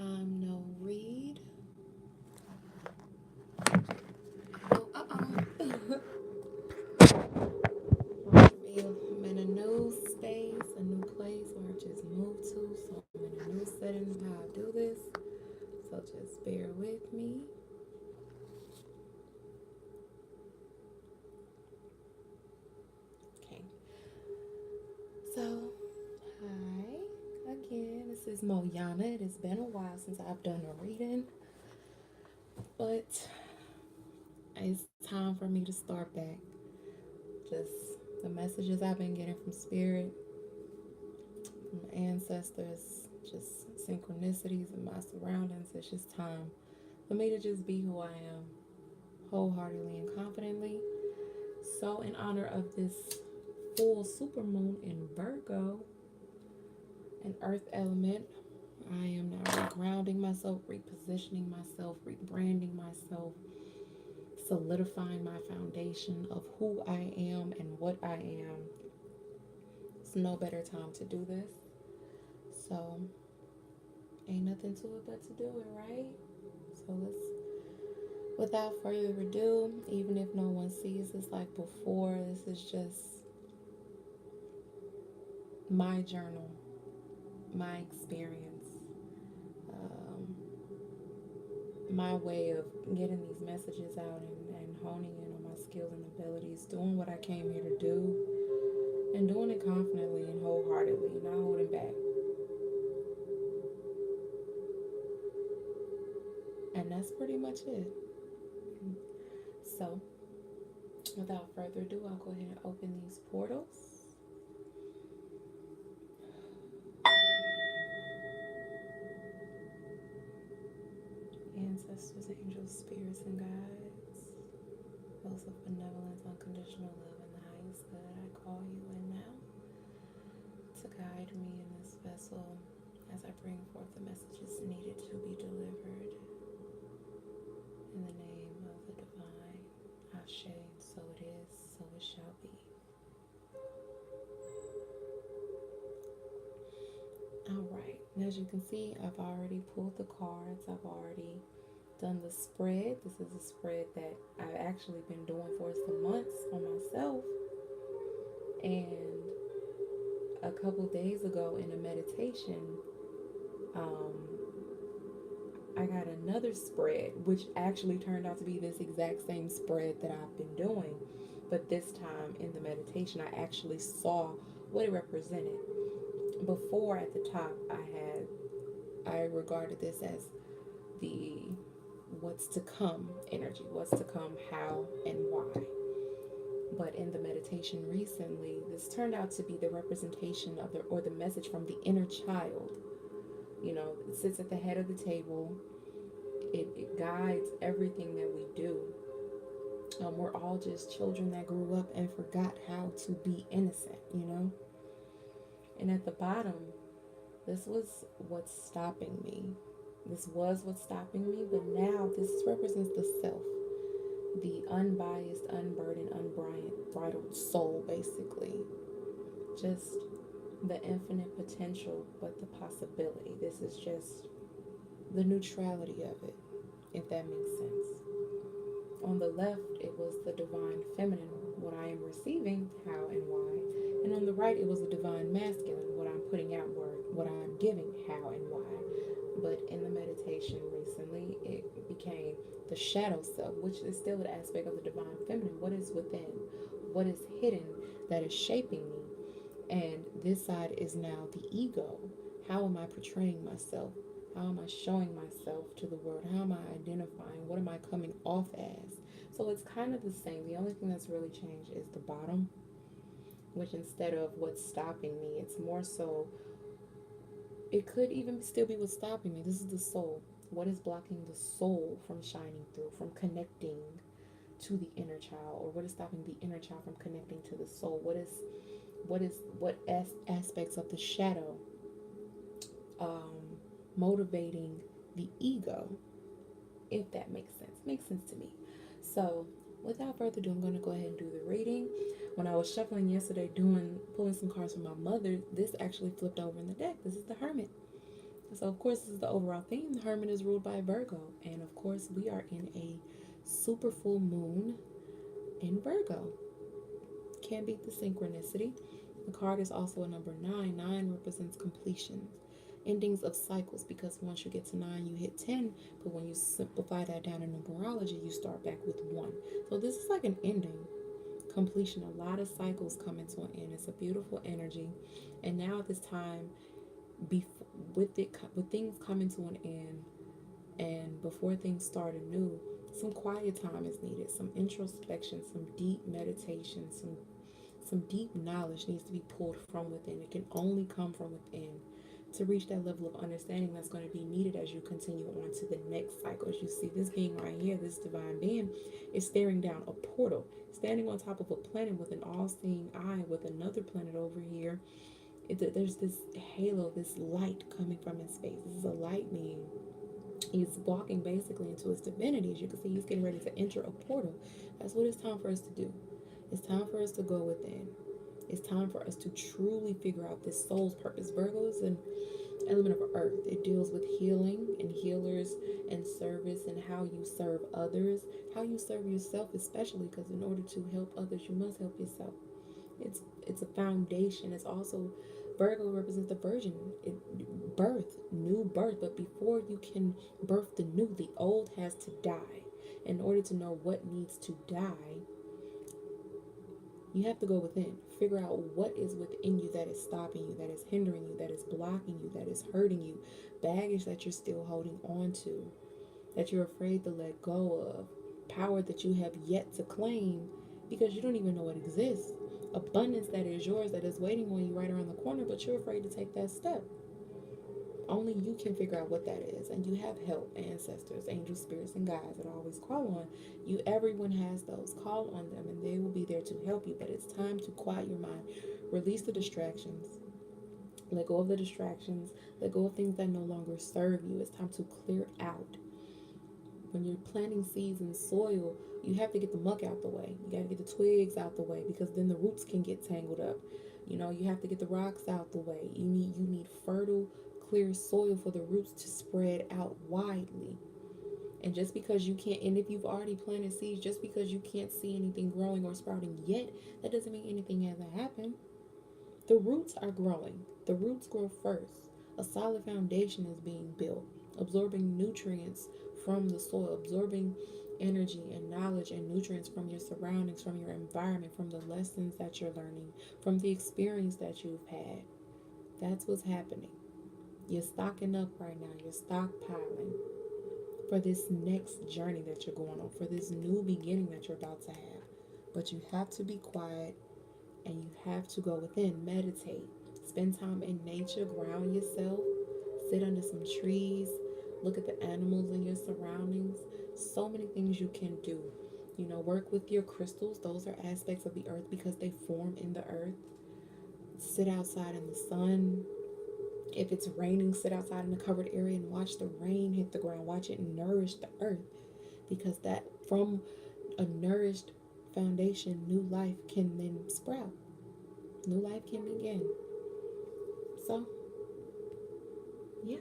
time no read. Oh, I'm in a new space, a new place where I just moved to, so I'm in a new setting of how I do this. So just bear with me. Okay. So, hi again. This is Moyana. It has been a while since I've done a reading, but it's time for me to start back. Just the messages I've been getting from spirit, from ancestors, just synchronicities in my surroundings. It's just time for me to just be who I am, wholeheartedly and confidently. So, in honor of this full supermoon in Virgo, an earth element, I am now regrounding myself, repositioning myself, rebranding myself, solidifying my foundation of who I am and what I am. It's no better time to do this. So, ain't nothing to it but to do it, right? So, without further ado, even if no one sees this like before, this is just my journal, my experience, um, my way of getting these messages out and honing in on my skills and abilities, doing what I came here to do, and doing it confidently and wholeheartedly, not holding back. And that's pretty much it. So, without further ado, I'll go ahead and open these portals. Ancestors, angels, spirits, and guides, those of benevolence, unconditional love, and the highest good, I call you in now to guide me in this vessel as I bring forth the messages needed to be delivered. In the name of the divine, Ashe, so it is, so it shall be. Alright, as you can see, I've already pulled the cards. I've already done the spread. This is a spread that I've actually been doing for some months on myself. And a couple days ago in a meditation, um, I got another spread, which actually turned out to be this exact same spread that I've been doing. But this time in the meditation, I actually saw what it represented. Before at the top, I regarded this as the what's to come energy, what's to come, how, and why. But in the meditation recently, this turned out to be the representation of the message from the inner child. You know, it sits at the head of the table. It guides everything that we do. We're all just children that grew up and forgot how to be innocent, you know? And at the bottom, this was what's stopping me. This was what's stopping me, but now this represents the self, the unbiased, unburdened, unbridled soul, basically. Just the infinite potential, but the possibility. This is just the neutrality of it, if that makes sense. On the left, it was the divine feminine, what I am receiving, how and why. And on the right, it was the divine masculine, what I'm putting out, what I'm giving, how and why. But in the meditation recently, it became the shadow self, which is still an aspect of the divine feminine. What is within? What is hidden that is shaping me? And this side is now the ego. How am I portraying myself? How am I showing myself to the world? How am I identifying? What am I coming off as? So it's kind of the same. The only thing that's really changed is the bottom, which instead of what's stopping me, it's more so, it could even still be what's stopping me. This is the soul. What is blocking the soul from shining through, from connecting to the inner child, or what is stopping the inner child from connecting to the soul? What aspects of the shadow um, motivating the ego, if that makes sense to me. So without further ado, I'm going to go ahead and do the reading. When I was shuffling yesterday, pulling some cards from my mother, this actually flipped over in the deck. This is the Hermit. So, of course, this is the overall theme. The Hermit is ruled by Virgo. And, of course, we are in a super full moon in Virgo. Can't beat the synchronicity. The card is also a number 9. 9 represents completions, endings of cycles, because once you get to 9, you hit 10. But when you simplify that down in numerology, you start back with 1. So, this is like an ending, completion. A lot of cycles come into an end. It's a beautiful energy. And now at this time, before, with things coming to an end, and before things start anew, some quiet time is needed, some introspection, some deep meditation, some deep knowledge needs to be pulled from within. It can only come from within to reach that level of understanding that's going to be needed as you continue on to the next cycle. As you see, this being right here, this divine being, is staring down a portal, standing on top of a planet with an all-seeing eye, with another planet over here. There's this halo, this light coming from his face. This is a light being. He's walking basically into his divinity. As you can see, he's getting ready to enter a portal. That's what it's time for us to do. It's time for us to go within. It's time for us to truly figure out this soul's purpose. Virgo is an element of earth. It deals with healing and healers and service, and how you serve others, how you serve yourself, especially because in order to help others, you must help yourself. It's a foundation. It's also, Virgo represents the virgin, birth, new birth. But before you can birth the new, the old has to die. In order to know what needs to die, you have to go within. Figure out what is within you that is stopping you, that is hindering you, that is blocking you, that is hurting you. Baggage that you're still holding on to, that you're afraid to let go of. Power that you have yet to claim because you don't even know it exists. Abundance that is yours, that is waiting on you right around the corner, but you're afraid to take that step. Only you can figure out what that is. And you have help, ancestors, angels, spirits, and guides that I always call on. Everyone has those. Call on them and they will be there to help you. But it's time to quiet your mind. Release the distractions. Let go of the distractions. Let go of things that no longer serve you. It's time to clear out. When you're planting seeds in soil, you have to get the muck out the way. You got to get the twigs out the way, because then the roots can get tangled up. You have to get the rocks out the way. You need fertile, clear soil for the roots to spread out widely. And just because you can't, and if you've already planted seeds, just because you can't see anything growing or sprouting yet, that doesn't mean anything hasn't happened. The roots are growing. The roots grow first. A solid foundation is being built, absorbing nutrients from the soil, absorbing energy and knowledge and nutrients from your surroundings, from your environment, from the lessons that you're learning, from the experience that you've had. That's what's happening. You're stocking up right now. You're stockpiling for this next journey that you're going on, for this new beginning that you're about to have. But you have to be quiet and you have to go within. Meditate. Spend time in nature. Ground yourself. Sit under some trees. Look at the animals in your surroundings. So many things you can do. Work with your crystals. Those are aspects of the earth because they form in the earth. Sit outside in the sun. If it's raining, sit outside in a covered area and watch the rain hit the ground. Watch it nourish the earth, because that, from a nourished foundation, new life can then sprout. New life can begin. So, yeah,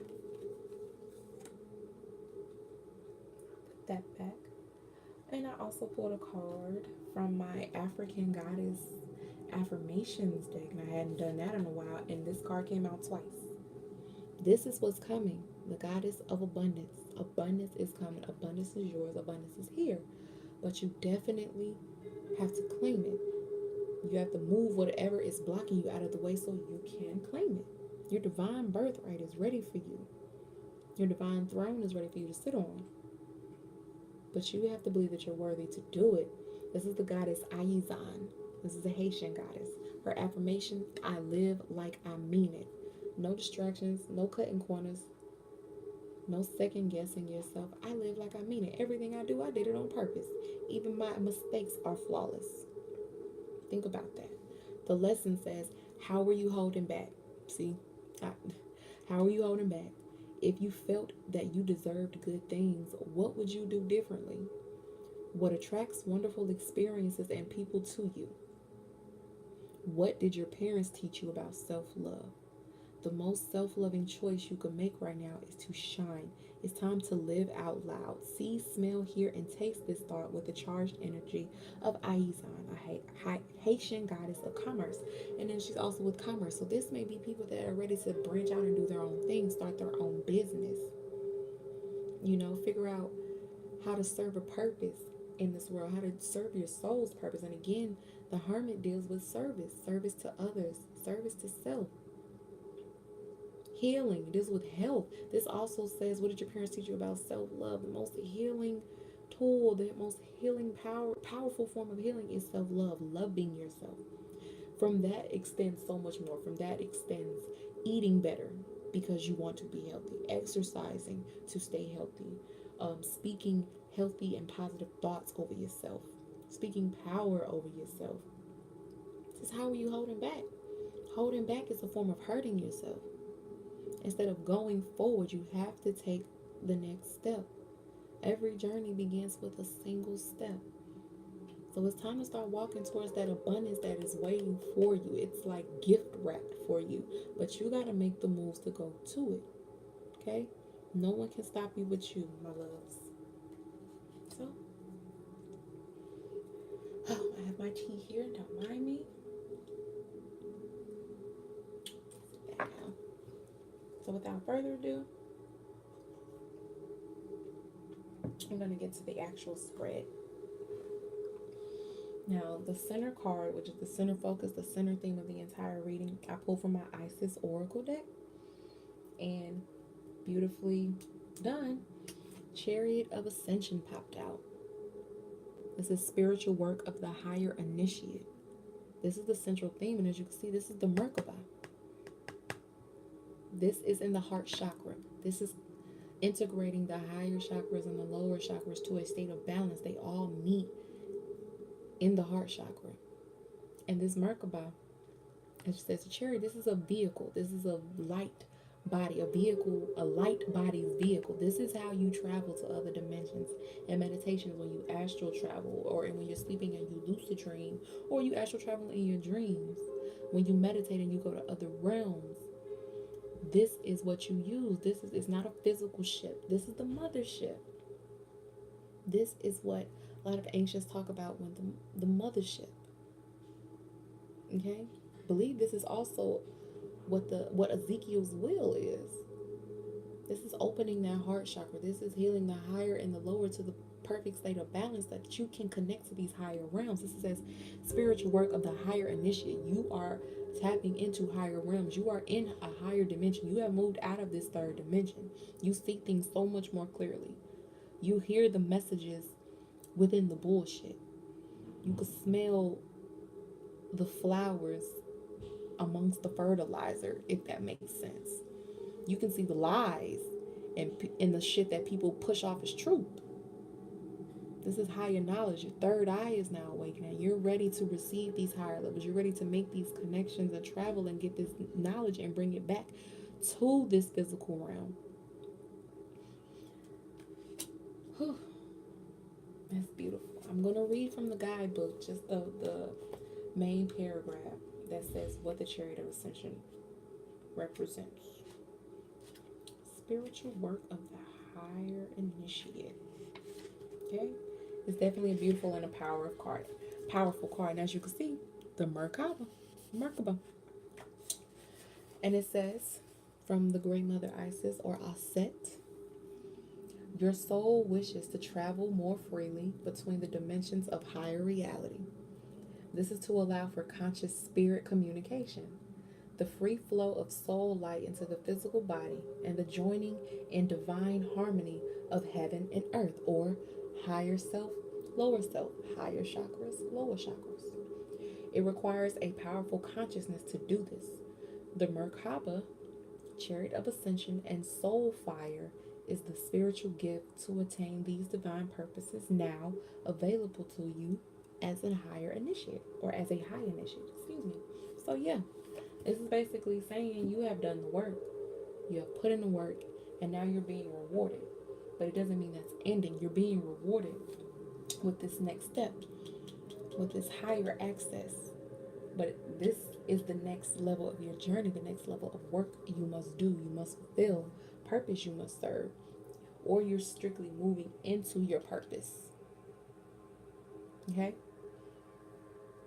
put that back. And I also pulled a card from my African Goddess affirmations deck, and I hadn't done that in a while, and this card came out twice. This is what's coming. The goddess of abundance. Abundance is coming. Abundance is yours. Abundance is here. But you definitely have to claim it. You have to move whatever is blocking you out of the way so you can claim it. Your divine birthright is ready for you. Your divine throne is ready for you to sit on. But you have to believe that you're worthy to do it. This is the goddess Ayizan. This is a Haitian goddess. Her affirmation: I live like I mean it. No distractions, no cutting corners, no second guessing yourself. I live like I mean it. Everything I do, I did it on purpose. Even my mistakes are flawless. Think about that. The lesson says, how were you holding back? See, how are you holding back? If you felt that you deserved good things, what would you do differently? What attracts wonderful experiences and people to you? What did your parents teach you about self-love? The most self-loving choice you can make right now is to shine. It's time to live out loud. See, smell, hear, and taste this thought with the charged energy of Aizan, a Haitian goddess of commerce. And then she's also with commerce. So this may be people that are ready to branch out and do their own thing, start their own business. Figure out how to serve a purpose in this world, how to serve your soul's purpose. And again, the hermit deals with service to others, service to self. Healing, this with health. This also says, what did your parents teach you about self-love? The most healing tool, the most healing powerful form of healing is self-love, loving yourself. From that extends so much more. From that extends eating better because you want to be healthy, exercising to stay healthy, speaking healthy and positive thoughts over yourself, speaking power over yourself. This is how are you holding back? Holding back is a form of hurting yourself. Instead of going forward, you have to take the next step. Every journey begins with a single step. So it's time to start walking towards that abundance that is waiting for you. It's like gift wrapped for you. But you got to make the moves to go to it. Okay? No one can stop you but you, my loves. So, I have my tea here. Don't mind me. Sit back down. So without further ado, I'm going to get to the actual spread. Now, the center card, which is the center focus, the center theme of the entire reading, I pulled from my Isis Oracle deck. And beautifully done, Chariot of Ascension popped out. This is spiritual work of the higher initiate. This is the central theme, and as you can see, this is the Merkaba. This is in the heart chakra. This is integrating the higher chakras and the lower chakras to a state of balance. They all meet in the heart chakra. And this Merkaba, as it says, a chariot, this is a vehicle. This is a light body, a vehicle, a light body's vehicle. This is how you travel to other dimensions. And meditations, when you astral travel, or when you're sleeping and you lucid dream, or you astral travel in your dreams. When you meditate and you go to other realms, this is what you use. It's not a physical ship. This is the mothership. This is what a lot of ancients talk about when the mothership. Okay? Believe this is also what Ezekiel's will is. This is opening that heart chakra. This is healing the higher and the lower to the perfect state of balance that you can connect to these higher realms. This says spiritual work of the higher initiate. You are tapping into higher realms. You are in a higher dimension. You have moved out of this third dimension. You see things so much more clearly. You hear the messages within the bullshit. You can smell the flowers amongst the fertilizer, if that makes sense. You can see the lies and the shit that people push off as truth. This is higher knowledge. Your third eye is now awakening. You're ready to receive these higher levels. You're ready to make these connections and travel and get this knowledge and bring it back to this physical realm. Whew. That's beautiful. I'm going to read from the guidebook, just the main paragraph that says what the Chariot of Ascension represents. Spiritual work of the higher initiate. Okay? It's definitely a beautiful and a powerful card. And as you can see, the Merkaba. And it says, from the Great Mother Isis, or Aset, your soul wishes to travel more freely between the dimensions of higher reality. This is to allow for conscious spirit communication, the free flow of soul light into the physical body, and the joining in divine harmony of heaven and earth, or higher self, lower self, higher chakras, lower chakras. It requires a powerful consciousness to do this. The Merkaba, Chariot of Ascension, and Soul Fire is the spiritual gift to attain these divine purposes now available to you as a higher initiate, or as a high initiate, excuse me. So yeah, this is basically saying you have done the work. You have put in the work, and now you're being rewarded. But it doesn't mean that's ending. You're being rewarded with this next step, with this higher access. But this is the next level of your journey, the next level of work you must do, you must fulfill, purpose you must serve, or you're strictly moving into your purpose. Okay?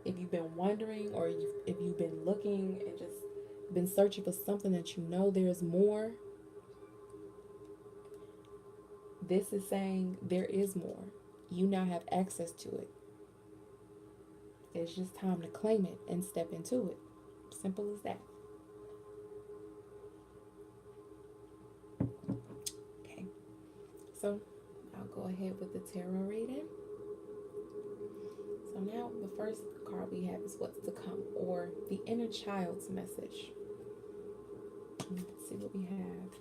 If you've been wondering, or if you've been looking and just been searching for something that you know there's more, this is saying there is more. You now have access to it. It's just time to claim it and step into it. Simple as that. Okay, so I'll go ahead with the tarot reading. So now the first card we have is what's to come, or the inner child's message. Let's see what we have.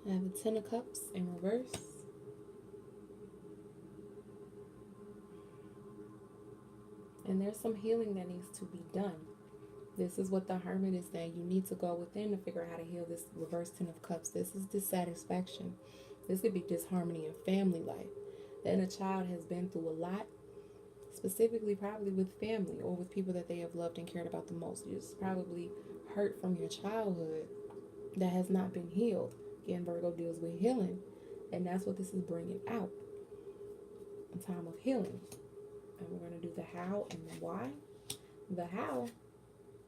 I have the Ten of Cups in reverse. And there's some healing that needs to be done. This is what the Hermit is saying. You need to go within to figure out how to heal this reverse Ten of Cups. This is dissatisfaction. This could be disharmony in family life. The inner child has been through a lot, specifically probably with family or with people that they have loved and cared about the most. You're just probably hurt from your childhood that has not been healed. Again, Virgo deals with healing, and that's what this is bringing out. A time of healing. And we're going to do the how and the why. The how,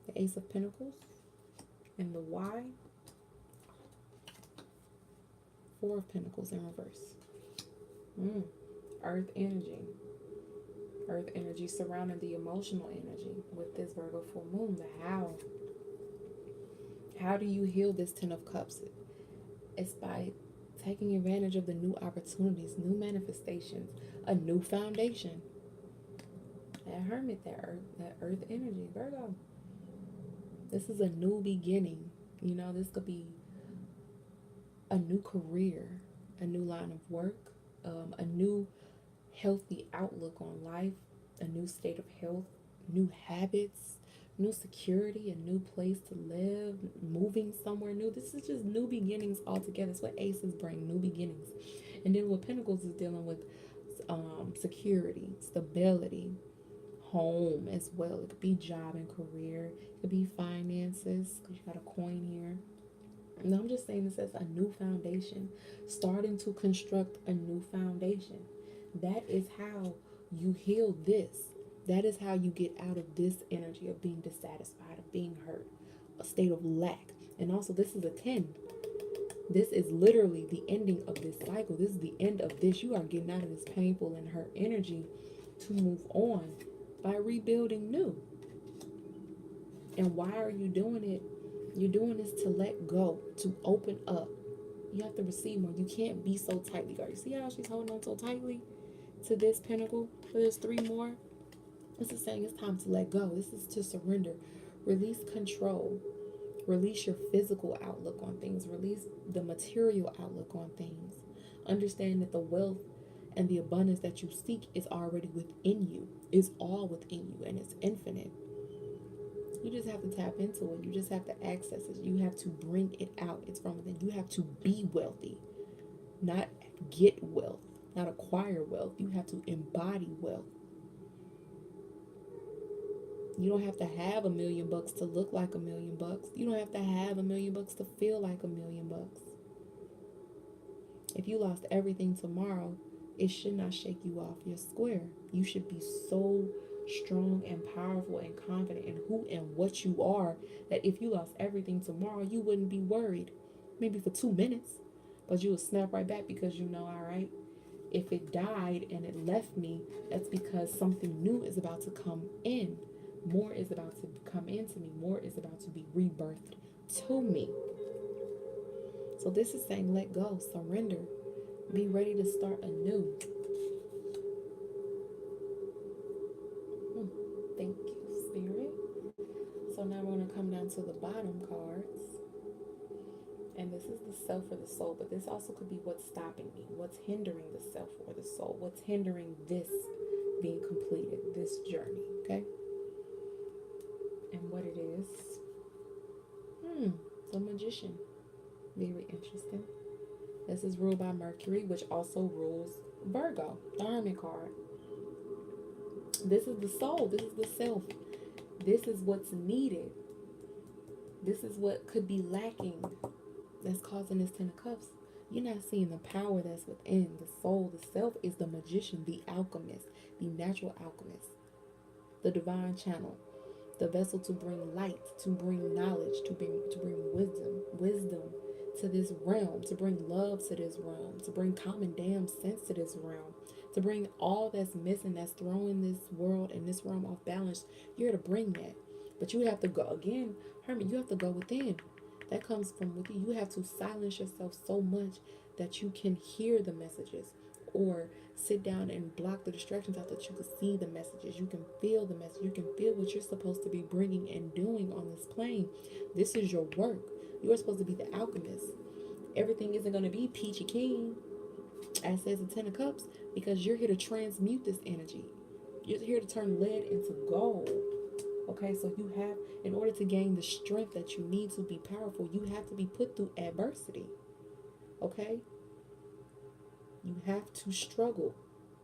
the Ace of Pentacles, and the why, Four of Pentacles in reverse. Earth energy. Earth energy surrounding the emotional energy with this Virgo full moon. The how. How do you heal this Ten of Cups? It's by taking advantage of the new opportunities, new manifestations, a new foundation. That Hermit, that earth energy, Virgo. This is a new beginning. You know, this could be a new career, a new line of work, a new healthy outlook on life, a new state of health, new habits, new security, a new place to live, moving somewhere new. This is just new beginnings altogether. That's what aces bring, new beginnings. And then what Pentacles is dealing with security, stability, home as well. It could be job and career. It could be finances, because you got a coin here. And I'm just saying this as a new foundation, starting to construct a new foundation. That is how you heal this. That is how you get out of this energy of being dissatisfied, of being hurt, a state of lack. And also, this is a 10. This is literally the ending of this cycle. This is the end of this. You are getting out of this painful and hurt energy to move on by rebuilding new. And why are you doing it? You're doing this to let go, to open up. You have to receive more. You can't be so tightly guarded. See how she's holding on so tightly to this pentacle? So there's 3 more. This is saying it's time to let go. This is to surrender. Release control. Release your physical outlook on things. Release the material outlook on things. Understand that the wealth and the abundance that you seek is already within you. It's all within you, and it's infinite. You just have to tap into it. You just have to access it. You have to bring it out. It's from within. You have to be wealthy, not get wealth, not acquire wealth. You have to embody wealth. You don't have to have $1 million to look like $1 million. You don't have to have $1 million to feel like $1 million. If you lost everything tomorrow, it should not shake you off your square. You should be so strong and powerful and confident in who and what you are that if you lost everything tomorrow, you wouldn't be worried. Maybe for 2 minutes, but you would snap right back because you know, all right, if it died and it left me, that's because something new is about to come in. More is about to come into me. More is about to be rebirthed to me. So this is saying let go, surrender, be ready to start anew. Thank you, Spirit. So now we're going to come down to the bottom cards. And this is the self or the soul, but this also could be what's stopping me, what's hindering the self or the soul, what's hindering this being completed, this journey, okay? And what it is, the Magician. Very interesting. This is ruled by Mercury, which also rules Virgo, the Hermit card. This is the soul. This is the self. This is what's needed. This is what could be lacking that's causing this Ten of Cups. You're not seeing the power that's within. The soul, the self is the magician, the alchemist, the natural alchemist, the divine channel, the vessel to bring light, to bring knowledge, to bring wisdom to this realm, to bring love to this realm, to bring common damn sense to this realm, to bring all that's missing, that's throwing this world and this realm off balance. You're to bring that. But you have to go again, Hermit, you have to go within. That comes from within. You have to silence yourself so much that you can hear the messages, or sit down and block the distractions out, that you can see the messages, you can feel the message, you can feel what you're supposed to be bringing and doing on this plane. This is your work. You're supposed to be the alchemist. Everything isn't going to be peachy keen, as says the Ten of Cups, because you're here to transmute this energy. You're here to turn lead into gold. Okay, so you have, in order to gain the strength that you need to be powerful, you have to be put through adversity. Okay, you have to struggle.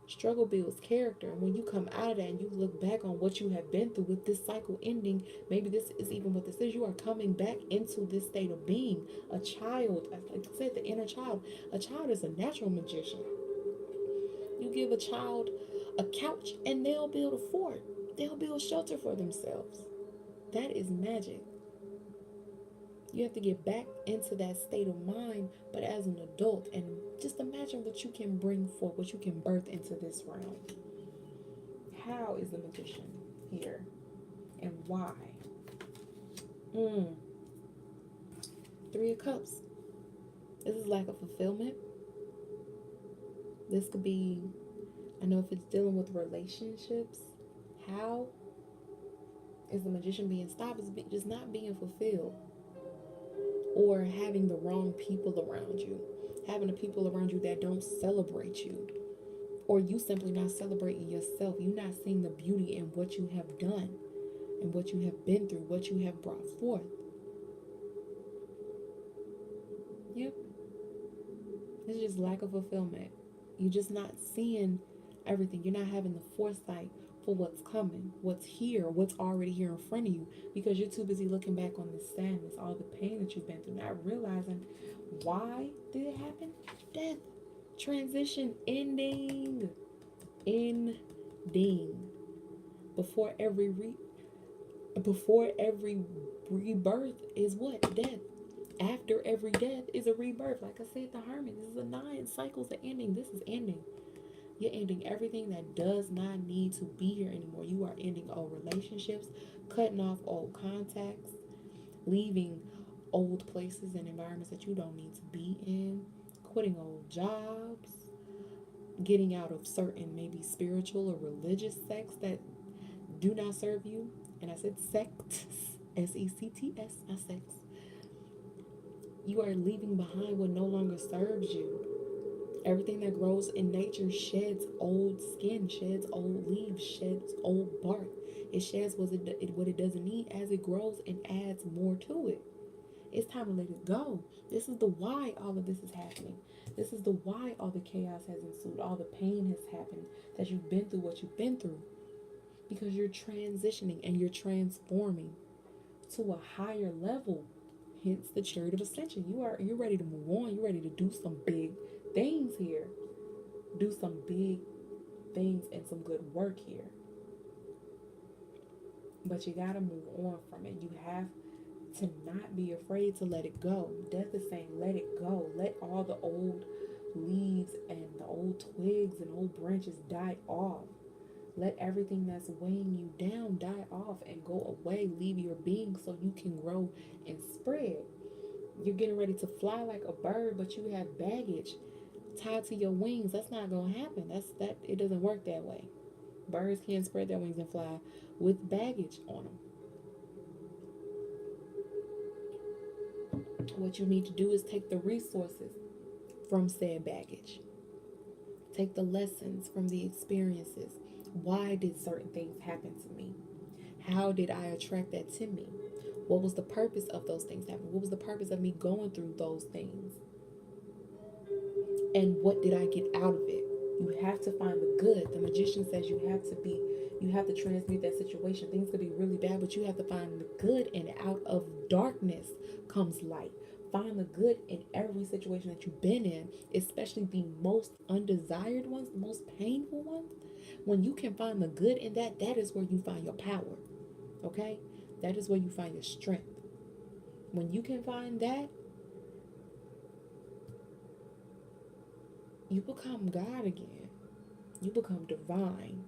Struggle builds character. And when you come out of that and you look back on what you have been through, with this cycle ending, maybe this is even what this is. You are coming back into this state of being a child. Like I said, the inner child. A child is a natural magician. You give a child a couch and they'll build a fort. They'll build shelter for themselves. That is magic. You have to get back into that state of mind, but as an adult, and just imagine what you can bring forth, what you can birth into this realm. How is the magician here, and why? Three of Cups. This is lack of fulfillment. This could be, I know if it's dealing with relationships, how is the magician being stopped? Is just not being fulfilled. Or having the wrong people around you, having the people around you that don't celebrate you, or you simply not celebrating yourself. You're not seeing the beauty in what you have done and what you have been through, what you have brought forth. Yep. It's just lack of fulfillment. You're just not seeing everything. You're not having the foresight for what's coming, what's here, what's already here in front of you, because you're too busy looking back on the sadness, all the pain that you've been through, not realizing why did it happen. Death, transition, ending. Before every rebirth is what? Death. After every death is a rebirth. Like I said, the Hermit, this is a 9 cycles of ending. This is ending. You're ending everything that does not need to be here anymore. You are ending old relationships, cutting off old contacts, leaving old places and environments that you don't need to be in, quitting old jobs, getting out of certain maybe spiritual or religious sects that do not serve you. And I said sects, S-E-C-T-S, not sects. You are leaving behind what no longer serves you. Everything that grows in nature sheds old skin, sheds old leaves, sheds old bark. It sheds what it doesn't need as it grows and adds more to it. It's time to let it go. This is the why all of this is happening. This is the why all the chaos has ensued, all the pain has happened, that you've been through what you've been through. Because you're transitioning and you're transforming to a higher level. Hence the Chariot of Ascension. You're ready to move on. You're ready to do some big things here. Do some big things and some good work here. But you gotta move on from it. You have to not be afraid to let it go. Death is saying, let it go. Let all the old leaves and the old twigs and old branches die off. Let everything that's weighing you down die off and go away. Leave your being so you can grow and spread. You're getting ready to fly like a bird, but you have baggage tied to your wings. That's not going to happen. It doesn't work that way. Birds can't spread their wings and fly with baggage on them. What you need to do is take the resources from said baggage. Take the lessons from the experiences. Why did certain things happen to me? How did I attract that to me? What was the purpose of those things happening? What was the purpose of me going through those things? And what did I get out of it? You have to find the good. The magician says you have to transmute that situation. Things could be really bad, but you have to find the good, and out of darkness comes light. Find the good in every situation that you've been in, especially the most undesired ones, the most painful ones. When you can find the good in that, that is where you find your power. Okay? That is where you find your strength. When you can find that, you become God again. You become divine.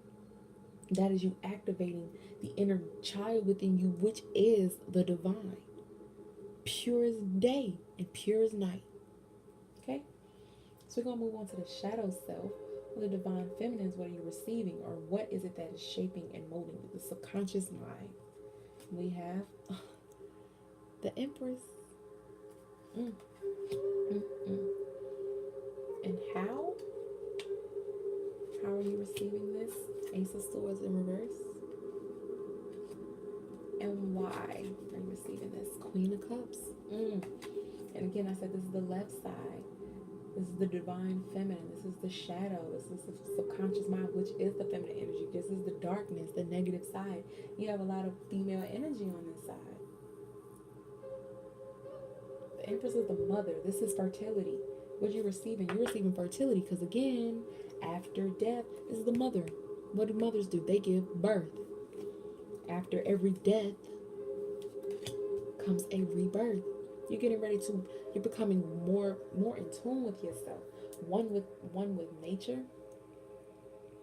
That is you activating the inner child within you, which is the divine. Pure as day and pure as night. Okay? So we're going to move on to the shadow self. Or the divine feminines. What are you receiving? Or what is it that is shaping and molding you? The subconscious mind. We have the Empress. Mm, mm, mm. And how? How are you receiving this? Ace of Swords in reverse. And why are you receiving this? Queen of Cups. And again, I said this is the left side. This is the divine feminine. This is the shadow. This is the subconscious mind, which is the feminine energy. This is the darkness, the negative side. You have a lot of female energy on this side. The Empress is the mother. This is fertility. What are you receiving? You're receiving fertility because, again, after death is the mother. What do mothers do? They give birth. After every death comes a rebirth. You're getting ready to, you're becoming more in tune with yourself. One with nature,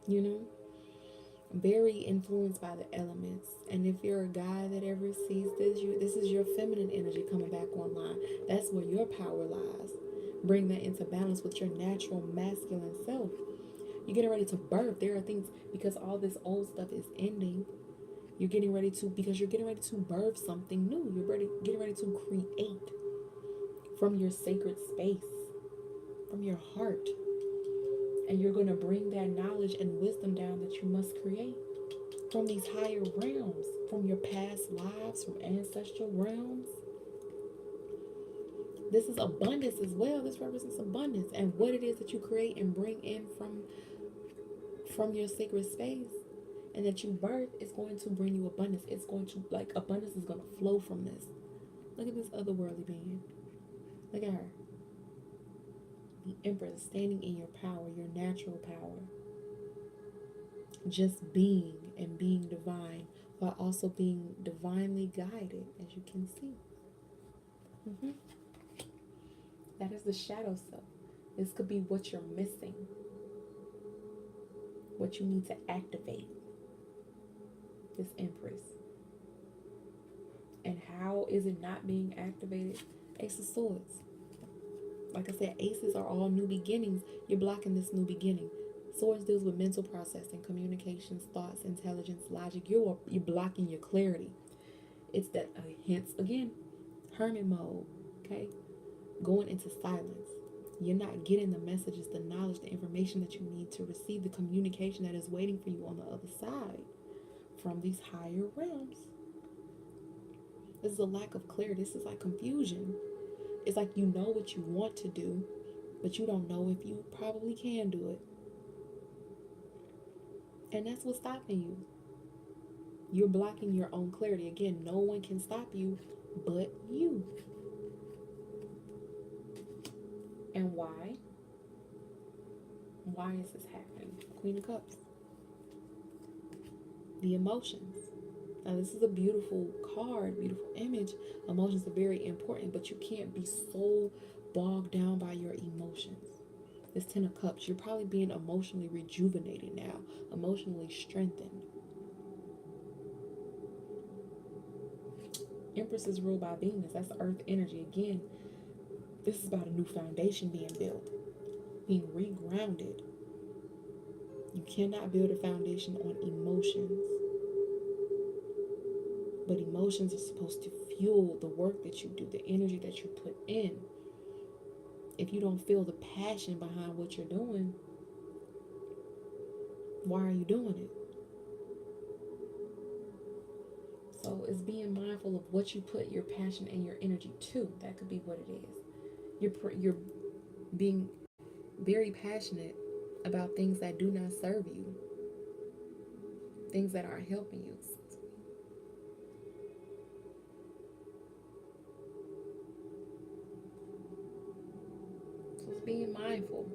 you know, very influenced by the elements. And if you're a guy that ever sees this, this is your feminine energy coming back online. That's where your power lies. Bring that into balance with your natural masculine self. You're getting ready to birth. There are things, because all this old stuff is ending. You're getting ready to birth something new. Getting ready to create from your sacred space, from your heart. And you're going to bring that knowledge and wisdom down that you must create from these higher realms, from your past lives, from ancestral realms. This is abundance as well. This represents abundance, and what it is that you create and bring in from your sacred space, and that you birth is going to bring you abundance. It's going to, like, abundance is going to flow from this. Look at this otherworldly being. Look at her. The Empress standing in your power, your natural power. Just being and being divine, while also being divinely guided, as you can see. That is the shadow self. This could be what you're missing, what you need to activate. This Empress. And how is it not being activated? Ace of Swords. Like I said, aces are all new beginnings. You're blocking this new beginning. Swords deals with mental processing, communications, thoughts, intelligence, logic. You're blocking your clarity. It's that, hence again, hermit mode. Okay, going into silence. You're not getting the messages, the knowledge, the information that you need to receive the communication that is waiting for you on the other side from these higher realms. This is a lack of clarity. This is like confusion. It's like you know what you want to do, but you don't know if you probably can do it. And that's what's stopping you. You're blocking your own clarity. Again, no one can stop you but you. And why? Why is this happening? Queen of Cups. The emotions. Now, this is a beautiful card, beautiful image. Emotions are very important, but you can't be so bogged down by your emotions. This Ten of Cups, you're probably being emotionally rejuvenated now, emotionally strengthened. Empress is ruled by Venus. That's earth energy. Again, this is about a new foundation being built, being regrounded. You cannot build a foundation on emotions. But emotions are supposed to fuel the work that you do, the energy that you put in. If you don't feel the passion behind what you're doing, why are you doing it? So it's being mindful of what you put your passion and your energy to. That could be what it is. You're being very passionate about things that do not serve you, things that aren't helping you. So it's being mindful,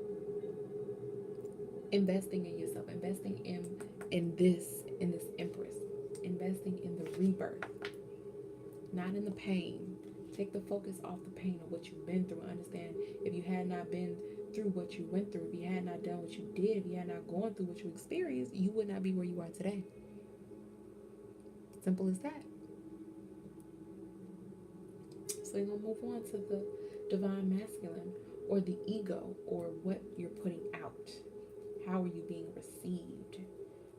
investing in yourself, investing in this empress, investing in the rebirth, not in the pain. Take the focus off the pain of what you've been through. Understand, if you had not been through what you went through, if you had not done what you did, if you had not gone through what you experienced, you would not be where you are today. Simple as that. So you're going to move on to the divine masculine, or the ego, or what you're putting out. How are you being received?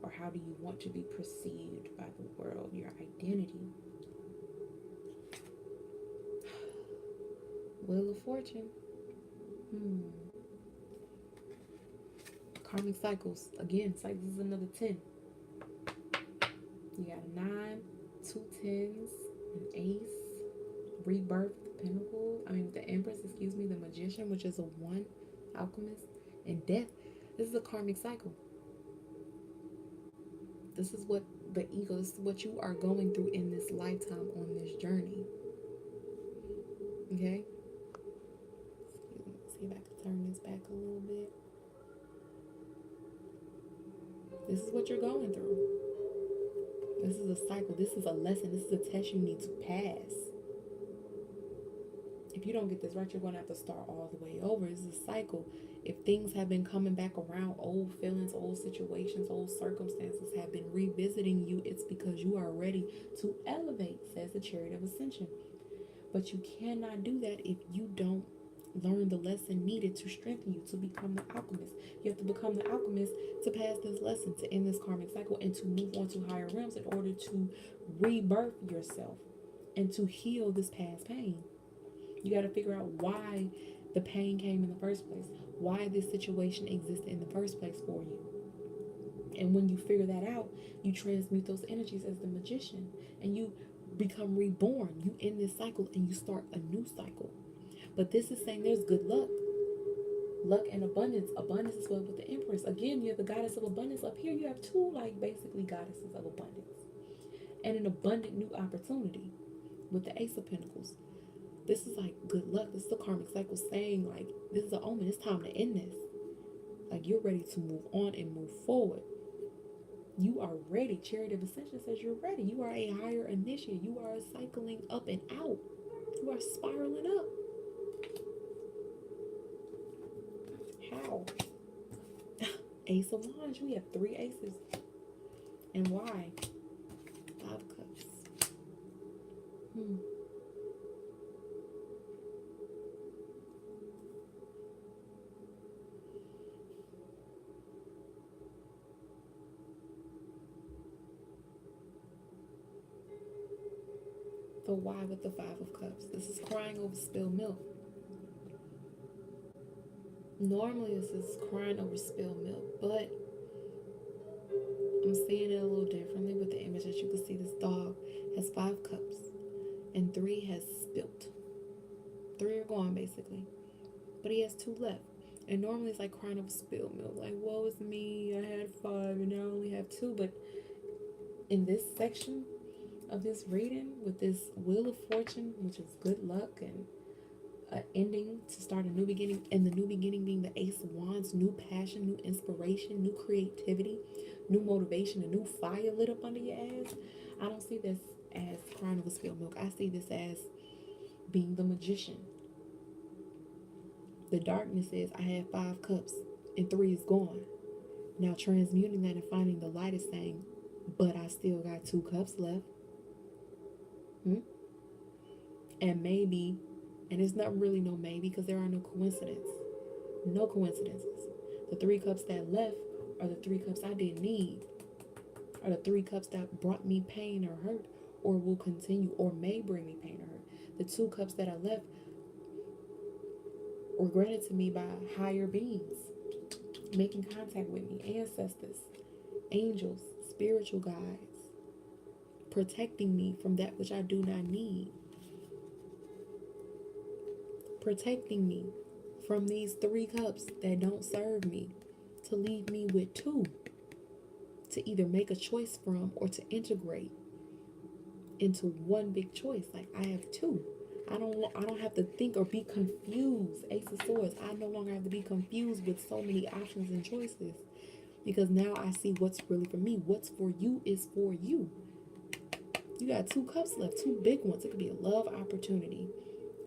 Or how do you want to be perceived by the world? Your identity. Wheel of Fortune. Karmic cycles. Again, it's like this is another 10. You got a 9, 2 tens, an ace, rebirth, the empress, the magician, which is a 1, alchemist, and death. This is a karmic cycle. This is what the ego, this is what you are going through in this lifetime on this journey. Okay? Let's see if I can turn this back a little bit. This is what you're going through. This is a cycle. This is a lesson. This is a test you need to pass. If you don't get this right, you're going to have to start all the way over. This is a cycle. If things have been coming back around, old feelings, old situations, old circumstances have been revisiting you, it's because you are ready to elevate, says the Chariot of Ascension. But you cannot do that if you don't learn the lesson needed to strengthen you to become the alchemist. You have to become the alchemist to pass this lesson, to end this karmic cycle, and to move on to higher realms in order to rebirth yourself and to heal this past pain. You got to figure out why the pain came in the first place, why this situation existed in the first place for you. And when you figure that out, you transmute those energies as the magician, and you become reborn. You end this cycle and you start a new cycle. But this is saying there's good luck. Luck and abundance. Abundance is what with the empress. Again, you have the goddess of abundance. Up here you have two basically goddesses of abundance. And an abundant new opportunity with the Ace of Pentacles. This is like good luck. This is the karmic cycle saying this is an omen. It's time to end this. You're ready to move on and move forward. You are ready. Chariot of Ascension says you're ready. You are a higher initiate. You are cycling up and out. You are spiraling up. How? Ace of Wands. We have 3 aces. And why? 5 of Cups. The why with the 5 of Cups. This is crying over spilled milk. Normally this is crying over spilled milk, but I'm seeing it a little differently with the image. As you can see, this dog has 5 cups and 3 has spilt. 3 are gone basically, but he has 2 left. And normally it's like crying over spilled milk, like woe is me, I had 5 and now I only have 2. But in this section of this reading with this Wheel of Fortune, which is good luck and an ending to start a new beginning, and the new beginning being the Ace of Wands, new passion, new inspiration, new creativity, new motivation, a new fire lit up under your ass. I don't see this as crying over spilled milk. I see this as being the magician. The darkness is I have 5 cups and 3 is gone. Now transmuting that and finding the light is saying, but I still got 2 cups left. And maybe, and it's not really no maybe because there are no coincidences. No coincidences. The 3 cups that left are the 3 cups I didn't need. Are the 3 cups that brought me pain or hurt, or will continue or may bring me pain or hurt. The 2 cups that I left were granted to me by higher beings, making contact with me, ancestors, angels, spiritual guides, protecting me from that which I do not need, protecting me from these 3 cups that don't serve me, to leave me with two to either make a choice from or to integrate into one big choice. Like I have two. I don't have to think or be confused. Ace of Swords. I no longer have to be confused with so many options and choices because now I see what's really for me. What's for you is for you. You got two cups left, two big ones. It could be a love opportunity,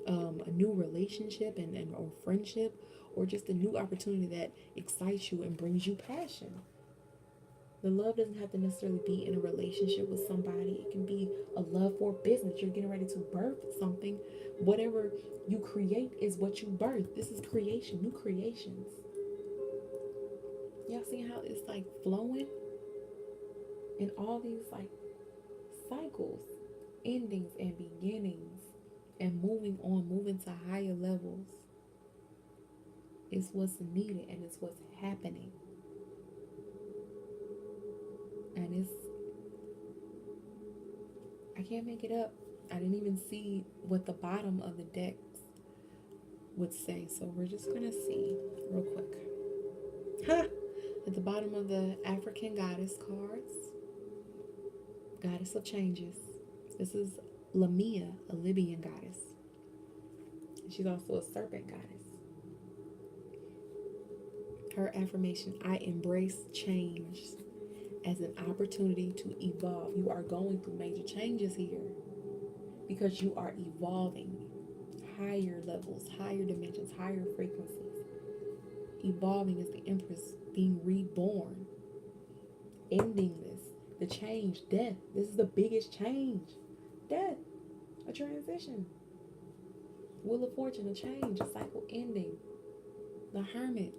a new relationship and or friendship, or just a new opportunity that excites you and brings you passion. The love doesn't have to necessarily be in a relationship with somebody. It can be a love for business. You're getting ready to birth something. Whatever you create is what you birth. This is creation, new creations. Y'all see how it's like flowing in all these like cycles, endings and beginnings, and moving on, moving to higher levels is what's needed and it's what's happening. And I can't make it up. I didn't even see what the bottom of the decks would say, so we're just gonna see real quick. At the bottom of the African goddess cards, goddess of changes. This is Lamia, a Libyan goddess. She's also a serpent goddess. Her affirmation: I embrace change as an opportunity to evolve. You are going through major changes here because you are evolving higher levels, higher dimensions, higher frequencies. Evolving is the Empress, being reborn, ending this, the change, death. This is the biggest change. Death, a transition. Wheel of Fortune, a change, a cycle ending. The Hermit,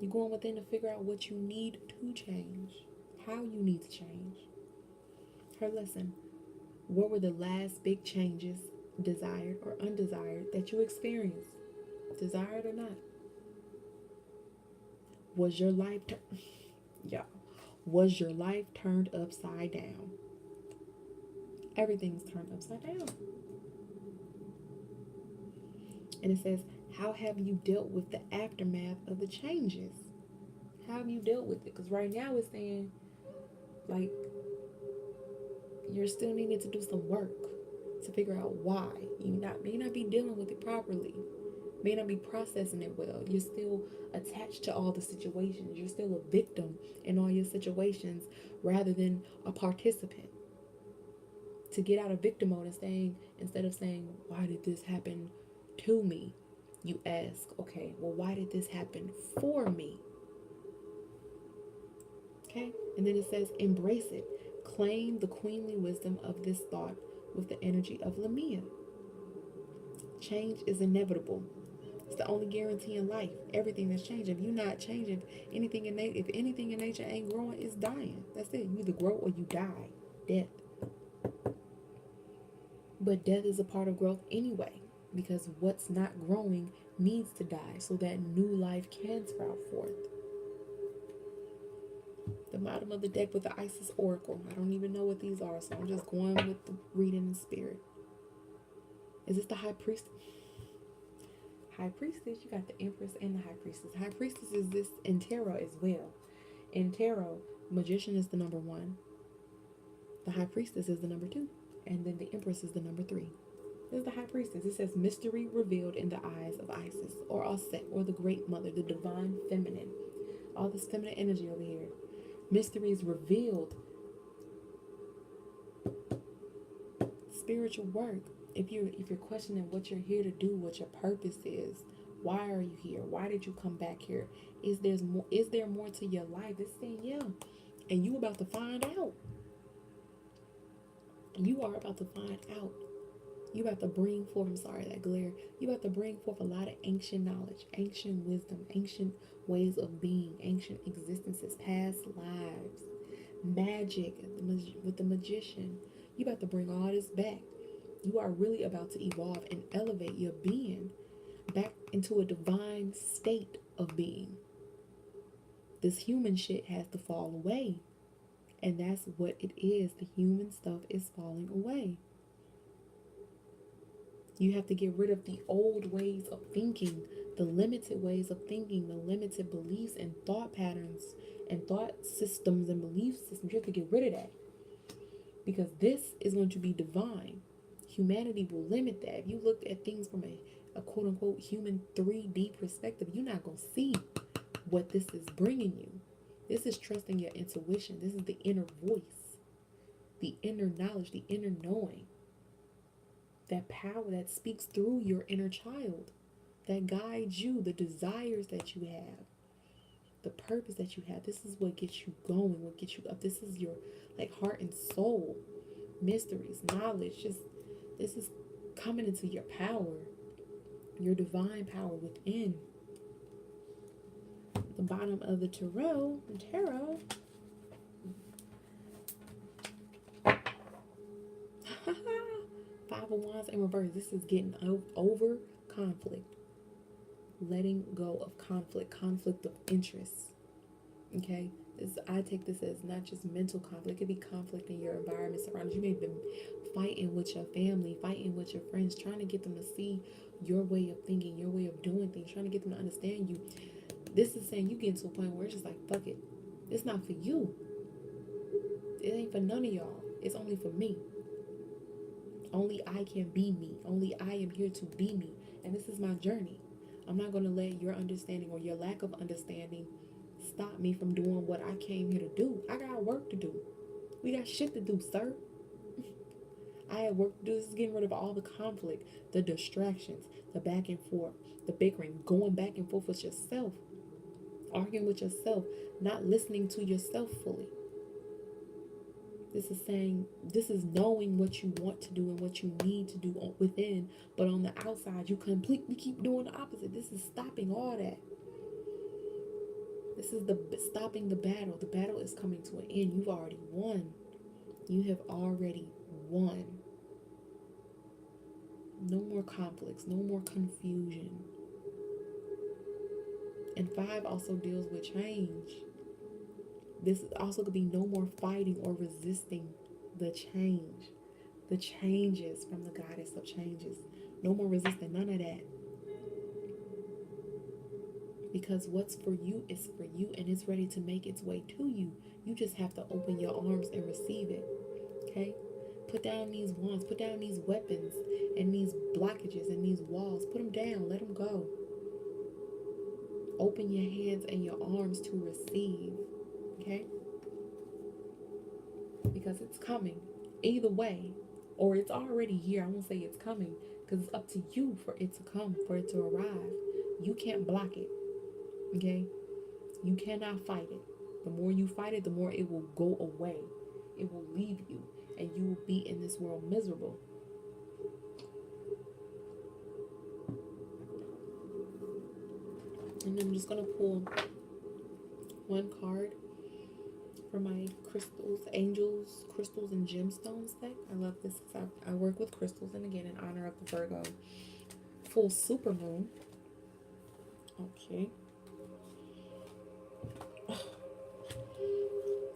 you're going within to figure out what you need to change, how you need to change. Her lesson: what were the last big changes, desired or undesired, that you experienced, desired or not? Was your life was your life turned upside down? Everything's turned upside down. And it says, how have you dealt with the aftermath of the changes? How have you dealt with it? Because right now it's saying, like, you're still needing to do some work to figure out why. You may not be dealing with it properly. May not be processing it well. You're still attached to all the situations. You're still a victim in all your situations rather than a participant. To get out of victim mode and saying, instead of saying, why did this happen to me? You ask, okay, well, why did this happen for me? Okay, and then it says, embrace it. Claim the queenly wisdom of this thought with the energy of Lamia. Change is inevitable. It's the only guarantee in life. Everything that's changing. If you're not changing, if anything in nature ain't growing, it's dying. That's it. You either grow or you die. Death. But death is a part of growth anyway, because what's not growing needs to die so that new life can sprout forth. The bottom of the deck with the Isis Oracle. I don't even know what these are, so I'm just going with the reading in spirit. Is this the High Priest? High Priestess, you got the Empress and the High Priestess. High Priestess is this in tarot as well. In tarot, Magician is the number 1. The High Priestess is the number 2. And then the Empress is the number 3. This is the High Priestess. It says, mystery revealed in the eyes of Isis, or Aset, or the Great Mother, the Divine Feminine. All this feminine energy over here. Mysteries revealed. Spiritual work. If you're questioning what you're here to do, what your purpose is, why are you here? Why did you come back here? Is there more to your life? It's saying, yeah. And you about to find out. You are about to find out. You about to bring forth, that glare. You about to bring forth a lot of ancient knowledge, ancient wisdom, ancient ways of being, ancient existences, past lives, magic with the Magician. You about to bring all this back. You are really about to evolve and elevate your being back into a divine state of being. This human shit has to fall away. And that's what it is. The human stuff is falling away. You have to get rid of the old ways of thinking, the limited ways of thinking, the limited beliefs and thought patterns and thought systems and belief systems. You have to get rid of that, because this is going to be divine. Humanity will limit that. If you look at things from a quote unquote human 3D perspective, you're not going to see what this is bringing you. This is trusting your intuition. This is the inner voice, the inner knowledge, the inner knowing. That power that speaks through your inner child, that guides you, the desires that you have, the purpose that you have. This is what gets you going, what gets you up. This is your like heart and soul, mysteries, knowledge. Just this is coming into your power, your divine power within. The bottom of the tarot, Five of Wands in reverse. This is getting over conflict, letting go of conflict of interest. Okay, I take this as not just mental conflict. It could be conflict in your environment surrounding you. You may have been fighting with your family, fighting with your friends, trying to get them to see your way of thinking, your way of doing things, trying to get them to understand you. This is saying you get to a point where it's just like, fuck it. It's not for you. It ain't for none of y'all. It's only for me. Only I can be me. Only I am here to be me. And this is my journey. I'm not going to let your understanding or your lack of understanding stop me from doing what I came here to do. I got work to do. We got shit to do, sir. I have work to do. This is getting rid of all the conflict, the distractions, the back and forth, the bickering, going back and forth with yourself, arguing with yourself, not listening to yourself fully. This is saying, this is knowing what you want to do and what you need to do within, but on the outside, you completely keep doing the opposite. This is stopping all that. This is the stopping the battle. The battle is coming to an end. You've already won. You have already won. No more conflicts, no more confusion. And 5 also deals with change. This also could be no more fighting or resisting the change. The changes from the goddess of changes. No more resisting, none of that. Because what's for you is for you, and it's ready to make its way to you. You just have to open your arms and receive it. Okay? Put down these wands, put down these weapons and these blockages and these walls. Put them down, let them go. Open your hands and your arms to receive. Okay? Because it's coming. Either way, or it's already here. I won't say it's coming, because it's up to you for it to come, for it to arrive. You can't block it. Okay? You cannot fight it. The more you fight it, the more it will go away. It will leave you, and you will be in this world miserable. And I'm just going to pull one card for my crystals, angels, crystals, and gemstones deck. I love this because I work with crystals, and again, in honor of the Virgo full super moon. Okay.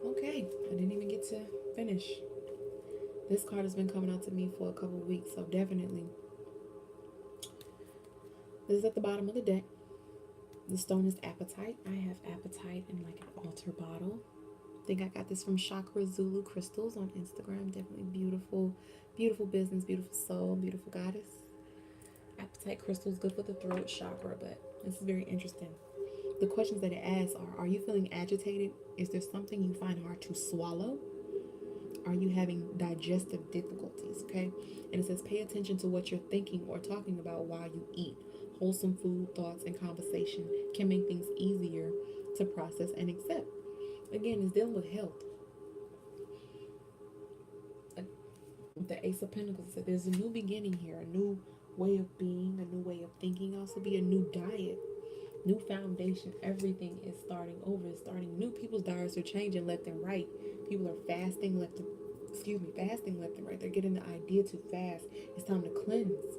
Okay, I didn't even get to finish. This card has been coming out to me for a couple of weeks, so definitely. This is at the bottom of the deck. The stone is apatite. I have apatite in like an altar bottle. I think I got this from Chakra Zulu Crystals on Instagram. Definitely beautiful, beautiful business, beautiful soul, beautiful goddess. Apatite crystals, good for the throat chakra, but this is very interesting. The questions that it asks are you feeling agitated? Is there something you find hard to swallow? Are you having digestive difficulties? Okay. And it says pay attention to what you're thinking or talking about while you eat. Wholesome food, thoughts, and conversation can make things easier to process and accept. Again, it's dealing with health. The Ace of Pentacles said there's a new beginning here, a new way of being, a new way of thinking, also be a new diet, new foundation. Everything is starting over, it's starting new. People's diets are changing left and right. People are fasting left and right. They're getting the idea to fast. It's time to cleanse.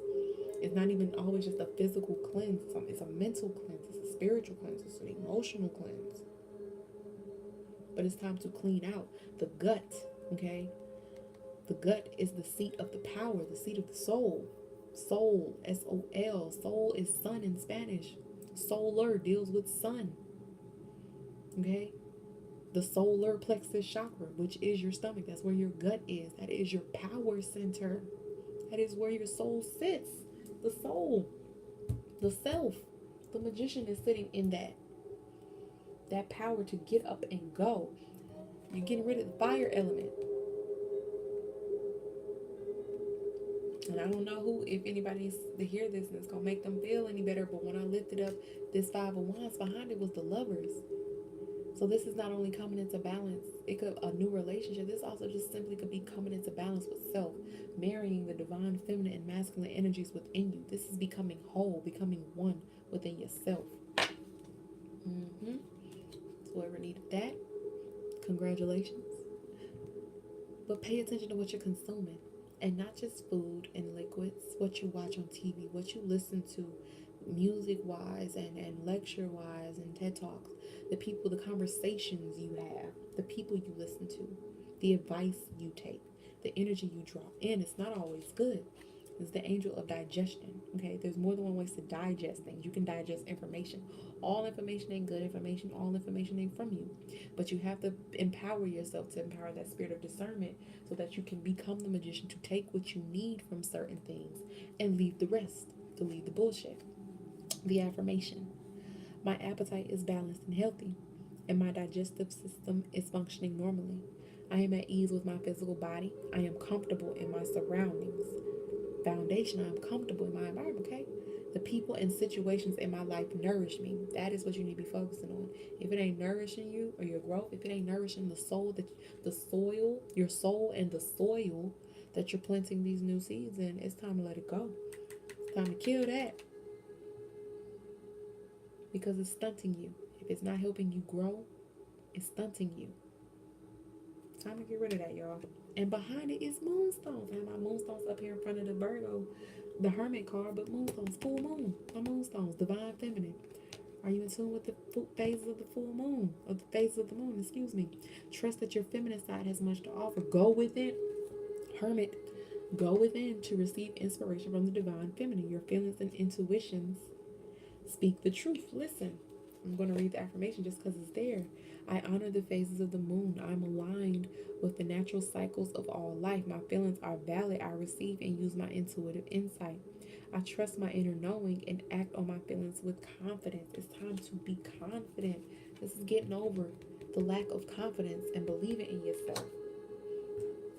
It's not even always just a physical cleanse. It's a mental cleanse. It's a spiritual cleanse. It's an emotional cleanse. But it's time to clean out the gut, okay? The gut is the seat of the power, the seat of the soul. Soul, S-O-L. Soul is sun in Spanish. Solar deals with sun. Okay? The solar plexus chakra, which is your stomach. That's where your gut is. That is your power center. That is where your soul sits. The soul, the self. The magician is sitting in that power to get up and go. You're getting rid of the fire element. And I don't know who, if anybody's to hear this and it's going to make them feel any better, but when I lifted up this Five of Wands, behind it was the Lovers. So this is not only coming into balance, it could a new relationship. This also just simply could be coming into balance with self, marrying the divine feminine and masculine energies within you. This is becoming whole, becoming one within yourself. So whoever needed that, congratulations. But pay attention to what you're consuming, and not just food and liquids, what you watch on TV, what you listen to music wise and lecture wise and TED Talks, the people, the conversations you have, the people you listen to, the advice you take, the energy you draw in. It's not always good. It's the angel of digestion. Okay, there's more than one ways to digest things. You can digest information. All information ain't good information. All information ain't from you. But you have to empower yourself, to empower that spirit of discernment, so that you can become the magician, to take what you need from certain things and leave the rest, to leave the bullshit. The affirmation: my appetite is balanced and healthy, and my digestive system is functioning normally. I am at ease with my physical body. I am comfortable in my surroundings. Foundation: I am comfortable in my environment. Okay, the people and situations in my life nourish me. That is what you need to be focusing on. If it ain't nourishing you or your growth, if it ain't nourishing the soul, the soil, your soul and the soil that you're planting these new seeds in, it's time to let it go. It's time to kill that, because it's stunting you. If it's not helping you grow, it's stunting you. Time to get rid of that, y'all. And behind it is moonstones. I have my moonstones up here in front of the Virgo, the Hermit card, but moonstones, full moon, my moonstones, divine feminine. Are you in tune with the phases of the full moon, or the phases of the moon, excuse me? Trust that your feminine side has much to offer. Go within, Hermit, go within to receive inspiration from the divine feminine. Your feelings and intuitions speak the truth. Listen, I'm going to read the affirmation just because it's there. I honor the phases of the moon. I'm aligned with the natural cycles of all life. My feelings are valid. I receive and use my intuitive insight. I trust my inner knowing and act on my feelings with confidence. It's time to be confident. This is getting over the lack of confidence and believing in yourself,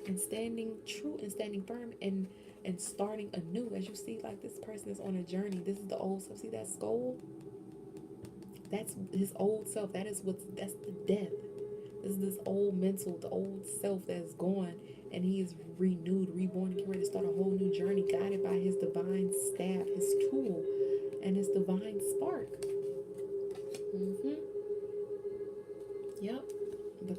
and standing true and standing firm, and starting anew. As you see, like, this person is on a journey. This is the old self. See that skull? That's his old self. That's the death. This is this old mental, the old self that's gone, and he is renewed, reborn, and getting ready to start a whole new journey, guided by his divine staff, his tool, and his divine spark. Yep. But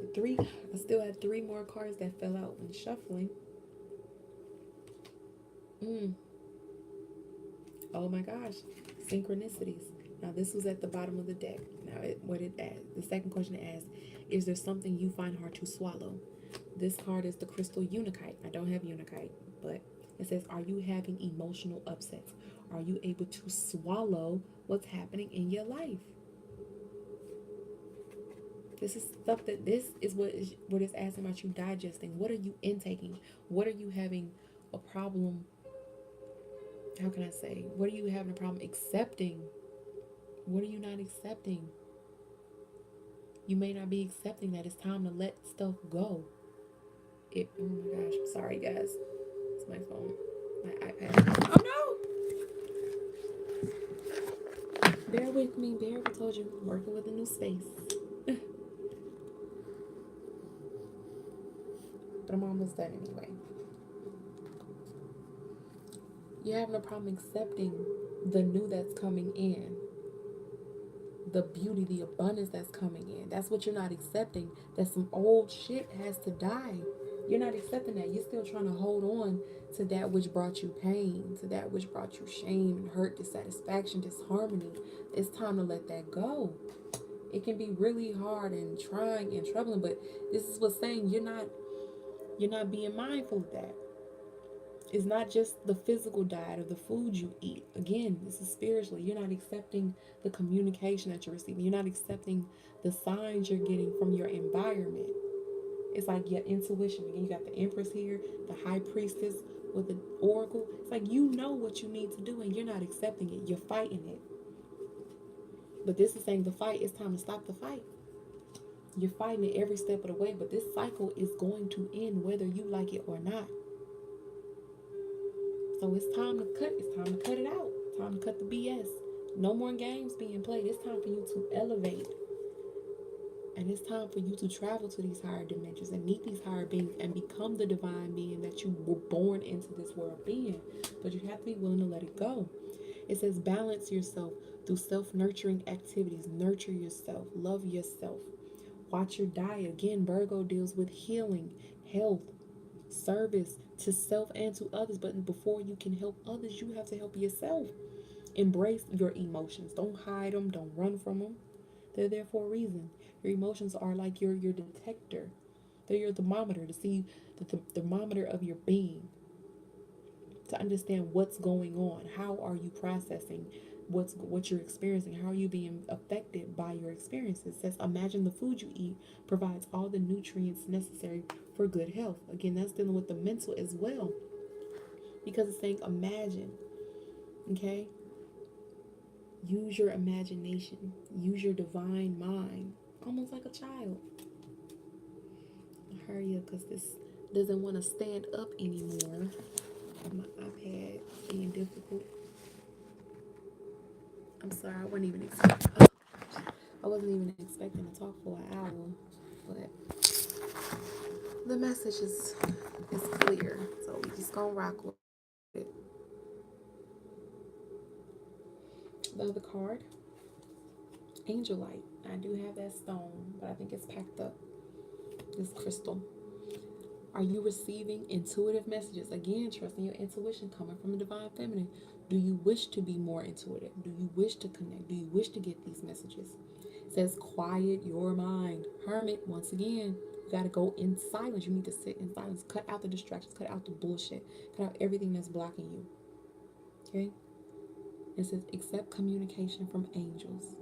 I still had 3 more cards that fell out when shuffling. Oh my gosh, synchronicities. Now, this was at the bottom of the deck. Now, the second question it asks, is there something you find hard to swallow? This card is the crystal Unakite. I don't have Unakite, but it says, are you having emotional upsets? Are you able to swallow what's happening in your life? This is what it's asking about, you digesting. What are you intaking? What are you having a problem? How can I say? What are you having a problem accepting? What are you not accepting? You may not be accepting that. It's time to let stuff go. Oh my gosh, I'm sorry guys. It's my phone, my iPad. Oh no! Bear with me. I told you, I'm working with a new space. But I'm almost done anyway. You're having a problem accepting the new that's coming in, the beauty, the abundance that's coming in. That's what you're not accepting. That some old shit has to die. You're not accepting that. You're still trying to hold on to that which brought you pain, to that which brought you shame and hurt, dissatisfaction, disharmony. It's time to let that go. It can be really hard and trying and troubling, but this is what's saying you're not being mindful of that. It's not just the physical diet or the food you eat. Again, this is spiritually. You're not accepting the communication that you're receiving. You're not accepting the signs you're getting from your environment. It's like your intuition. Again, you got the Empress here, the High Priestess with the Oracle. It's like you know what you need to do and you're not accepting it. You're fighting it. But this is saying the fight, it's time to stop the fight. You're fighting it every step of the way, but this cycle is going to end whether you like it or not. So it's time to cut. It's time to cut it out. It's time to cut the BS. No more games being played. It's time for you to elevate. And it's time for you to travel to these higher dimensions and meet these higher beings and become the divine being that you were born into this world being. But you have to be willing to let it go. It says balance yourself through self-nurturing activities. Nurture yourself. Love yourself. Watch your diet. Again, Virgo deals with healing, health, service to self and to others. But before you can help others, you have to help yourself. Embrace your emotions. Don't hide them. Don't run from them. They're there for a reason. Your emotions are like your detector. They're your thermometer to see the thermometer of your being, to understand what's going on. How are you processing what you're experiencing? How are you being affected by your experiences? It says, imagine the food you eat provides all the nutrients necessary for good health. Again, that's dealing with the mental as well, because it's saying imagine. Okay, use your imagination, use your divine mind, almost like a child. Hurry up, because this doesn't want to stand up anymore. My iPad being difficult. I'm sorry, I wasn't even expecting to talk for an hour, but the message is clear, so we just gonna rock with it. The other card, Angel Light. I do have that stone, but I think it's packed up. This crystal. Are you receiving intuitive messages? Again, trusting your intuition coming from the divine feminine. Do you wish to be more intuitive? Do you wish to connect? Do you wish to get these messages? It says, quiet your mind. Hermit, once again, you got to go in silence. You need to sit in silence. Cut out the distractions. Cut out the bullshit. Cut out everything that's blocking you. Okay? It says, accept communication from angels.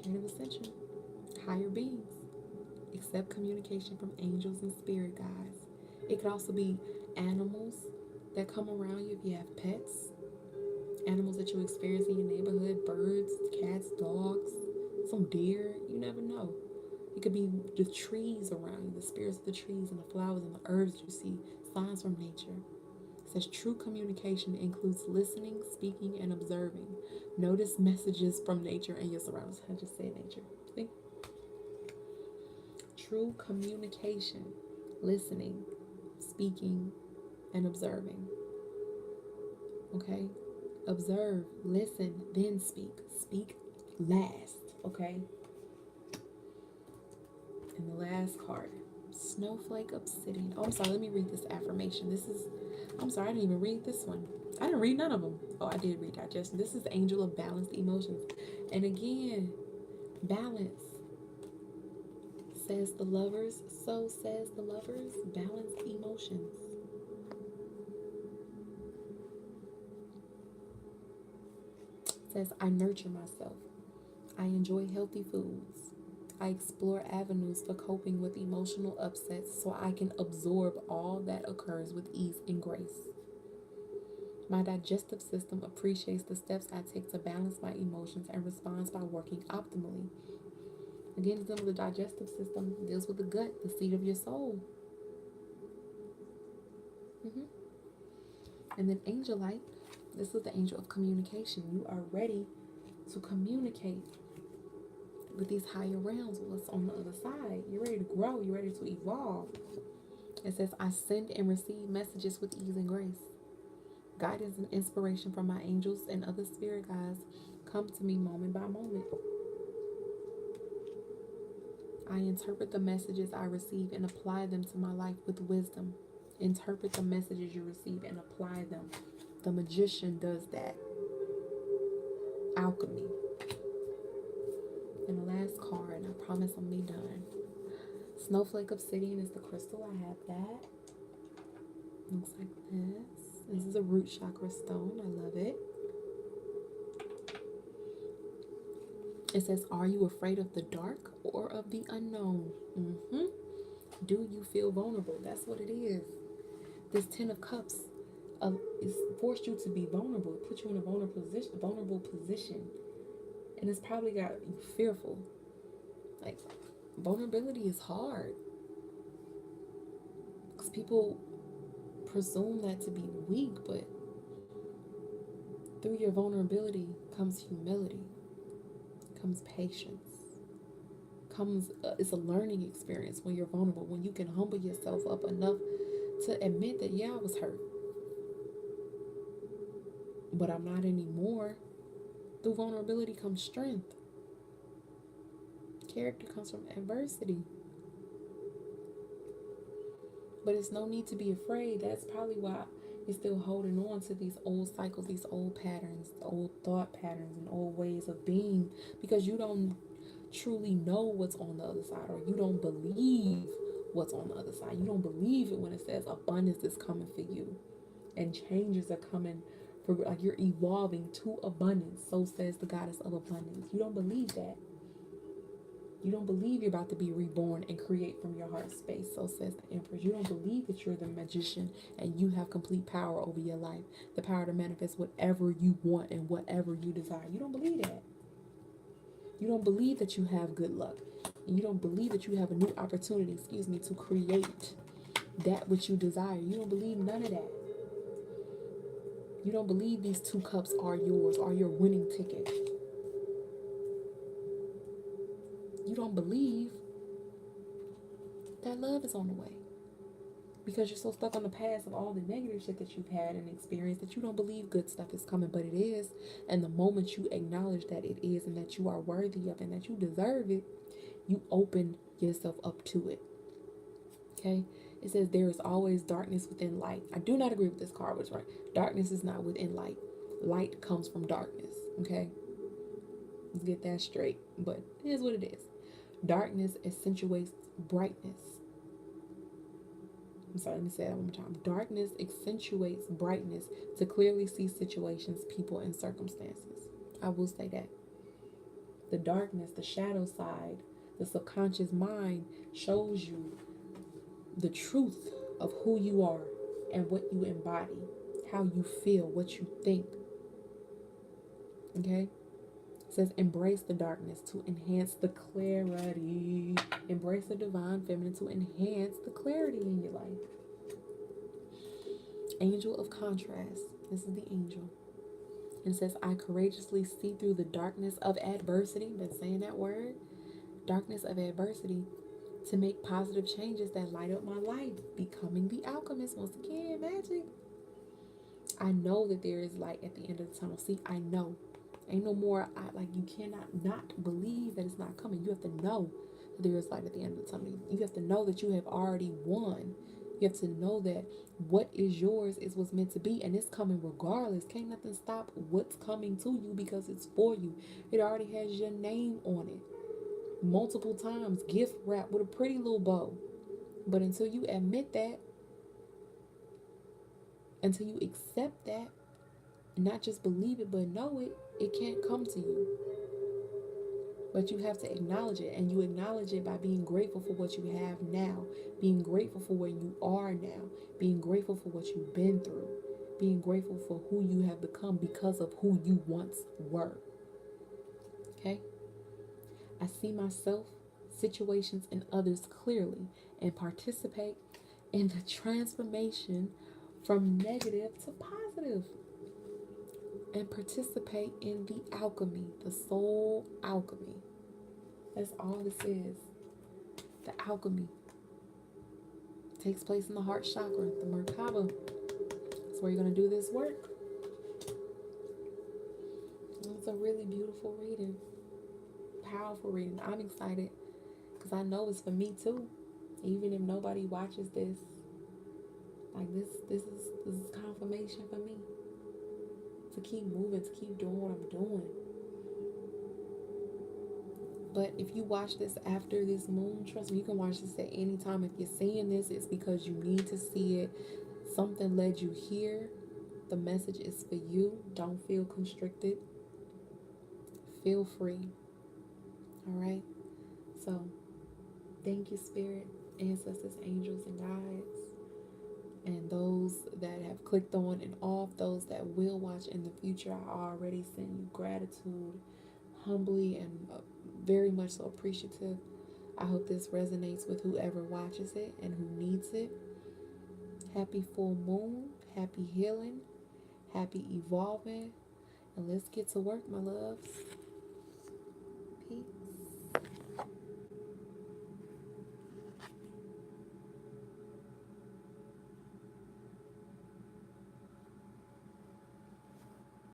Chain of Ascension. Higher beings. Accept communication from angels and spirit guides. It could also be animals that come around you if you have pets, animals that you experience in your neighborhood, birds, cats, dogs, some deer, you never know. It could be the trees around you, the spirits of the trees and the flowers and the herbs you see, signs from nature. It says true communication includes listening, speaking, and observing. Notice messages from nature and your surroundings. I just said nature. See? True communication, listening, speaking, and observing. Okay? Observe, listen, then speak. Speak last. Okay? And the last card, Snowflake Obsidian. Oh, I'm sorry. Let me read this affirmation. I'm sorry. I didn't even read this one. I didn't read none of them. Oh, I did read digestion. This is the Angel of Balanced Emotions. And again, balance. Says the lovers, so says the lovers, balanced emotions. It says, I nurture myself. I enjoy healthy foods. I explore avenues for coping with emotional upsets so I can absorb all that occurs with ease and grace. My digestive system appreciates the steps I take to balance my emotions and responds by working optimally. Again, it's dealing with the digestive system, it deals with the gut, the seat of your soul. Mm-hmm. And then Angel Light, this is the angel of communication. You are ready to communicate with these higher realms, what's on the other side. You're ready to grow. You're ready to evolve. It says, I send and receive messages with ease and grace. Guidance and inspiration from my angels and other spirit guides come to me moment by moment. I interpret the messages I receive and apply them to my life with wisdom. Interpret the messages you receive and apply them. The magician does that. Alchemy. And the last card, and I promise I'm be done. Snowflake Obsidian is the crystal. I have that. Looks like this. This is a root chakra stone. I love it. It says, are you afraid of the dark or of the unknown? Do you feel vulnerable? That's what it is. This Ten of Cups is forced you to be vulnerable. It puts you in a vulnerable position. And it's probably got you fearful. Like, vulnerability is hard. Because people presume that to be weak, but through your vulnerability comes humility, comes patience, comes it's a learning experience when you're vulnerable, when you can humble yourself up enough to admit that, yeah, I was hurt, but I'm not anymore. Through vulnerability comes strength. Character comes from adversity. But it's no need to be afraid. That's probably why you're still holding on to these old cycles, these old patterns, old thought patterns, and old ways of being, because you don't truly know what's on the other side, or you don't believe what's on the other side. You don't believe it when it says abundance is coming for you and changes are coming for, like, you're evolving to abundance. So says the goddess of abundance. You don't believe that. You don't believe you're about to be reborn and create from your heart space. So says the Empress. You don't believe that you're the magician and you have complete power over your life, the power to manifest whatever you want and whatever you desire. You don't believe that. You don't believe that you have good luck. And you don't believe that you have a new opportunity, to create that which you desire. You don't believe none of that. You don't believe these 2 cups are yours, are your winning ticket. You don't believe that love is on the way, because you're so stuck on the past of all the negative shit that you've had and experienced that you don't believe good stuff is coming, but it is. And the moment you acknowledge that it is, and that you are worthy of, and that you deserve it, you open yourself up to it. Okay? It says there is always darkness within light. I do not agree with this card, but it's right. Darkness is not within light. Light comes from darkness. Okay? Let's get that straight. But it is what it is. Darkness accentuates brightness. I'm sorry, let me say that one more time. Darkness accentuates brightness to clearly see situations, people, and circumstances. I will say that. The darkness, the shadow side, the subconscious mind shows you the truth of who you are and what you embody, how you feel, what you think. Okay? It says, embrace the darkness to enhance the clarity. Embrace the divine feminine to enhance the clarity in your life. Angel of contrast. This is the angel. And it says, I courageously see through the darkness of adversity. Been saying that word. Darkness of adversity to make positive changes that light up my life. Becoming the alchemist. Once again, magic. I know that there is light at the end of the tunnel. See, I know. Ain't no more, you cannot not believe that it's not coming. You have to know that there is light at the end of the tunnel. You have to know that you have already won. You have to know that what is yours is what's meant to be, and it's coming regardless. Can't nothing stop what's coming to you because it's for you. It already has your name on it. Multiple times, gift wrapped with a pretty little bow. But until you admit that, until you accept that, not just believe it but know it, it can't come to you. But you have to acknowledge it, and you acknowledge it by being grateful for what you have now, being grateful for where you are now, being grateful for what you've been through, being grateful for who you have become because of who you once were. Okay? I see myself, situations, and others clearly and participate in the transformation from negative to positive. And participate in the alchemy, the soul alchemy. That's all this is. The alchemy takes place in the heart chakra, the Merkaba. That's where you're going to do this work. It's a really beautiful reading, powerful reading. I'm excited because I know it's for me too. Even if nobody watches this, this is confirmation for me. To keep moving, to keep doing what I'm doing. But if you watch this after this moon, trust me, you can watch this at any time. If you're seeing this, it's because you need to see it. Something led you here. The message is for you. Don't feel constricted. Feel free. All right. So, thank you, Spirit, ancestors, angels, and guides, and those that have clicked on and off, those that will watch in the future. I already send you gratitude, humbly and very much so appreciative. I hope this resonates with whoever watches it and who needs it. Happy full moon, happy healing, happy evolving, and let's get to work, my loves. Peace.